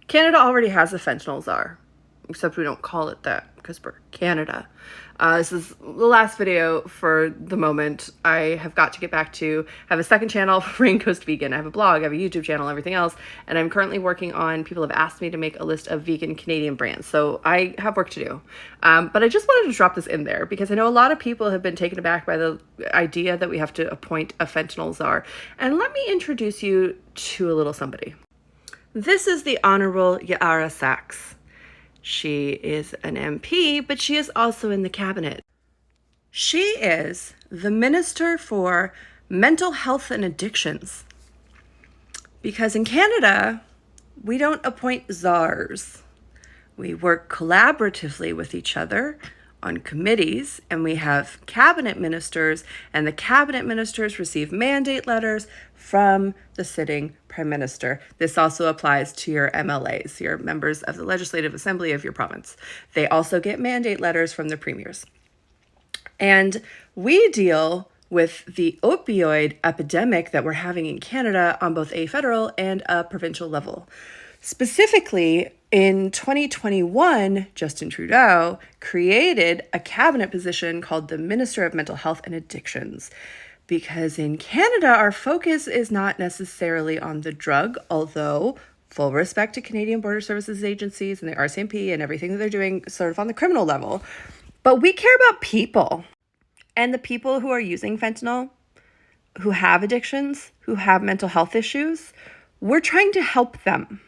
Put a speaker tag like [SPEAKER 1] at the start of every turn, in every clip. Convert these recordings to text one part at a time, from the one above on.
[SPEAKER 1] Canada already has a fentanyl czar, except we don't call it that because we're Canada. This is the last video for the moment. I have got to get back to have a second channel for Rain Coast Vegan. I have a blog, I have a YouTube channel, everything else, and I'm currently working on, people have asked me to make a list of vegan Canadian brands, so I have work to do. But I just wanted to drop this in there because I know a lot of people have been taken aback by the idea that we have to appoint a fentanyl czar. And let me introduce you to a little somebody. This is the Honorable Yara Sachs. She is an MP, but she is also in the cabinet. She is the Minister for Mental Health and Addictions. Because in Canada, we don't appoint czars. We work collaboratively with each other on committees, and we have cabinet ministers, and the cabinet ministers receive mandate letters from the sitting prime minister. This also applies to your MLAs, your members of the Legislative Assembly of your province. They also get mandate letters from the premiers. And we deal with the opioid epidemic that we're having in Canada on both a federal and a provincial level. Specifically, in 2021, Justin Trudeau created a cabinet position called the Minister of Mental Health and Addictions. Because in Canada, our focus is not necessarily on the drug, although full respect to Canadian Border Services agencies and the RCMP and everything that they're doing sort of on the criminal level. But we care about people. And the people who are using fentanyl, who have addictions, who have mental health issues, we're trying to help them.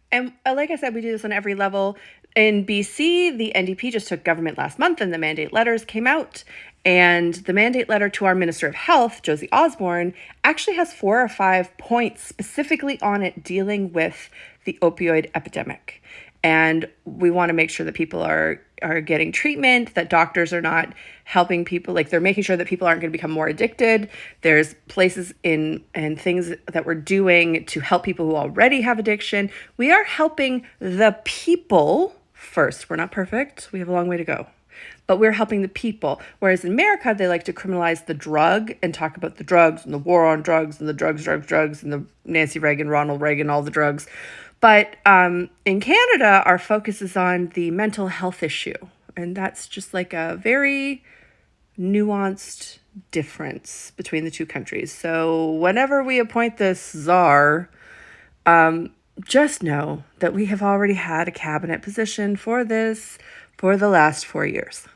[SPEAKER 1] And like I said, we do this on every level. In BC, the NDP just took government last month and the mandate letters came out. And the mandate letter to our Minister of Health, Josie Osborne, actually has 4 or 5 points specifically on it dealing with the opioid epidemic. And we want to make sure that people are getting treatment, that doctors are not helping people, like they're making sure that people aren't going to become more addicted. There's places and things that we're doing to help people who already have addiction. We are helping the people first. We're not perfect. We have a long way to go. But we're helping the people. Whereas in America, they like to criminalize the drug and talk about the drugs and the war on drugs and the drugs and the Nancy Reagan, Ronald Reagan, all the drugs. But in Canada, our focus is on the mental health issue. And that's just like a very nuanced difference between the two countries. So whenever we appoint this czar, just know that we have already had a cabinet position for this for the last 4 years.